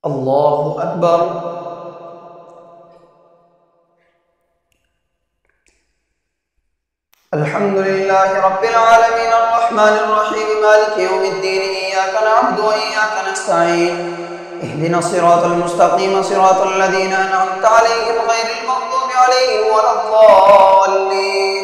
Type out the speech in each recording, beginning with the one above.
الله أكبر. الحمد لله رب العالمين الرحمن الرحيم مالك يوم الدين إياك نعبد وإياك نستعين اهدنا الصراط المستقيم صراط الذين أنعمت عليهم غير المغضوب عليهم ولا الضالين.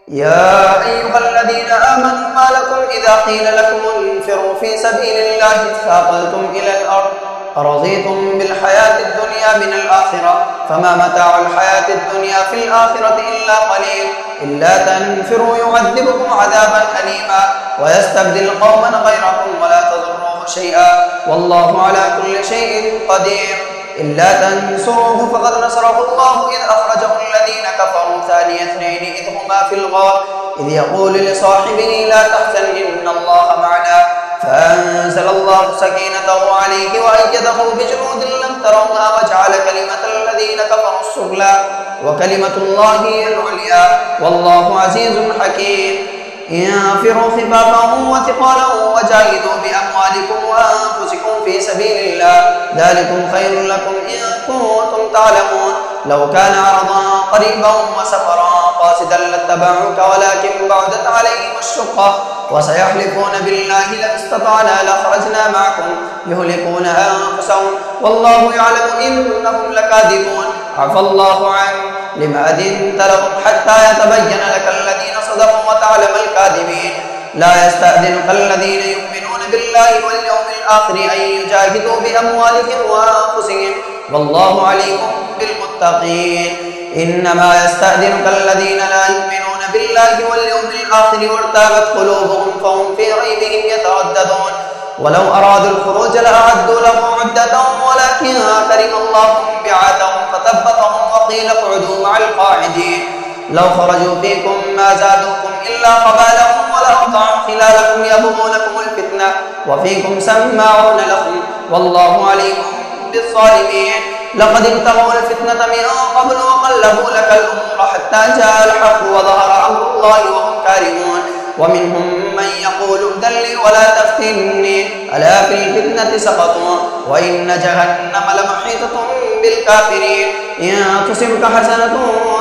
يا أيها الذين آمنوا ما لكم إذا قيل لكم انفروا في سبيل الله اثاقلتم إلى الأرض أرضيتم بالحياة الدنيا من الآخرة فما متاع الحياة الدنيا في الآخرة إلا قليل إلا تنفروا يعذبكم عذابا أليما ويستبدل قوما غيركم ولا تضروه شيئا والله على كل شيء قدير. إلا تنصروه فقد نصره الله إذ أخرجه الذين كفروا ثاني اثنين إذ هما في الغار إذ يقول لصاحبه لا تحزن إن الله معنا فأنزل الله سكينته عليه وأيده بجنود لم تروها وجعل كلمة الذين كفروا السفلى وكلمة الله هي العليا والله عزيز حكيم. انفروا خفافا وثقالا وجاهدوا بأموالكم وأنفسكم في سبيل الله ذلكم خير لكم إن كنتم تعلمون. لو كان عرضا قريبا وسفرا قاصدا لاتبعوك ولكن بعدت عليهم الشقة وسيحلفون بالله لئن استطعنا لخرجنا معكم يهلكون أنفسهم والله يعلم إنهم لكاذبون. عفى الله عنك لما أذنت لهم حتى يتبين لك الذين صدقوا وتعلم الكاذبين. لا يستأذنك الذين يؤمنون بالله واليوم الآخر أن يجاهدوا بأموالهم وأنفسهم والله عليم بالمتقين. إنما يستأذنك الذين لا يؤمنون بالله واليوم الآخر وارتابت قلوبهم فهم في ريبهم يترددون. ولو أرادوا الخروج لأعدوا له عدة ولكن كره الله بعثهم فثبتهم وقيل اقعدوا مع القاعدين. لو خرجوا فيكم ما زادوكم إلا قبالهم ولأوضعوا خلالكم يبغونكم الفتنة وفيكم سماعون لهم والله عليم بالظالمين. لقد ابتغوا الفتنة من قبل وقلبوا لك الأمور حتى جاء الحق وظهر أمر الله وهم كارهون. ومنهم من يقول ائذن لي ولا تفتني ألا في الفتنة سقطوا وإن جهنم لمحيطة بالكافرين. إن تصبك حسنة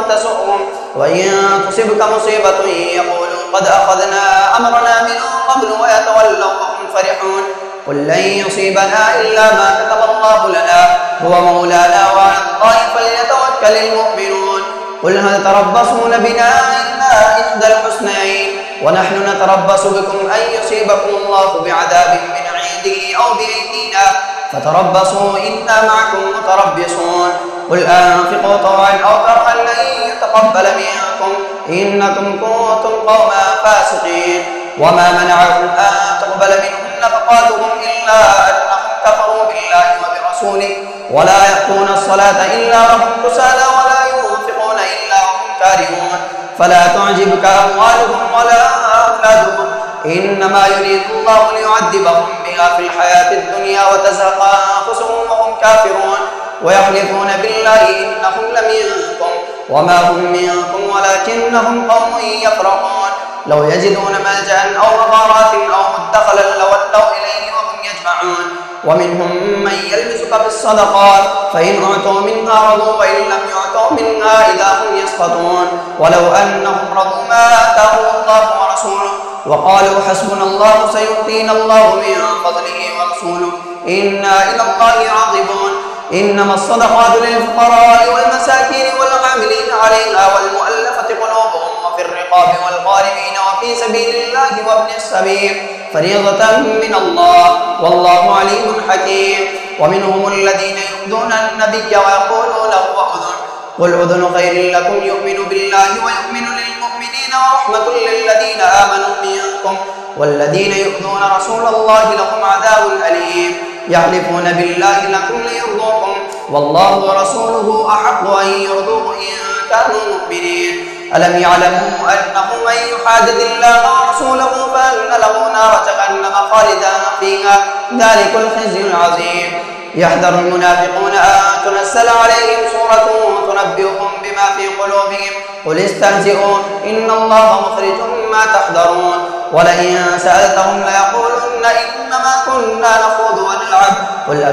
تسؤهم وإن تصبك مصيبة يقولوا قد أخذنا أمرنا من قبل ويتولوا وهم فرحون. قل لن يصيبنا إلا ما كتب الله لنا هو مولانا وعلى الله فليتوكل المؤمنون. قل هل تربصون بنا إلا إحدى الحسنيين ونحن نتربص بكم أن يصيبكم الله بعذاب من عنده أو بأيدينا فتربصوا إنا معكم متربصون. قل أنفقوا طوعا أو كرها لن يتقبل منكم إنكم كنتم قوما فاسقين. وما منعهم أن تقبل منهم نفقاتهم إلا أنهم كفروا بالله وبرسوله ولا يأتون الصلاة إلا وهم كسالى ولا ينفقون إلا وهم كارهون. فلا تعجبك أموالهم ولا أولادهم إنما يريد الله ليعذبهم بها في الحياة الدنيا وتزهق أنفسهم وهم كافرون. ويحلفون بالله إنهم لمنكم وما هم منكم ولكنهم قوم يفرقون. لو يجدون ملجأ أو مغارات أو مدخلا لولوا إليه وهم يجمعون. ومنهم من يلمسك في الصدقات فإن أعطوا منها رضوا وإن لم يعطوا منها إذا هم يسخطون. ولو أنهم رضوا ما آتاهم الله ورسوله وقالوا حسبنا الله سيؤتينا الله من فضله ورسوله إنا إلى الله راغبون. إنما الصدقات للفقراء والمساكين والعاملين عليها والمؤلفة قلوبهم وفي الرقاب والغارمين وفي سبيل الله وابن السبيل فريضة من الله والله عليم حكيم. ومنهم الذين يؤذون النبي ويقولون هو أذن قل أذن خير لكم يؤمن بالله ويؤمن للمؤمنين ورحمة للذين آمنوا منكم والذين يؤذون رسول الله لهم عذاب أليم. يحلفون بالله لكم ليرضوكم والله ورسوله أحق أن يرضوه إن كانوا مؤمنين. ألم يعلموا أنه من يحادد الله ورسوله فأن له نار جهنم خالدا فيها ذلك الخزي العظيم. يحذر المنافقون أن تنزل عليهم سورة تنبئهم بما في قلوبهم قل استهزئوا إن الله مخرج ما تحذرون. ولئن سألتهم ليقولن إنما كنا نخوض ونلعب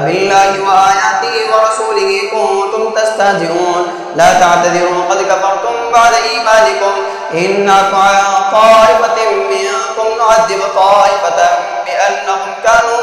أبالله وآياته ورسوله كنتم تستهزئون لا تعتذروا قد كفرتم بعد إيمانكم إن نعفو عن طائفة منكم نعذب طائفة بأنهم كانوا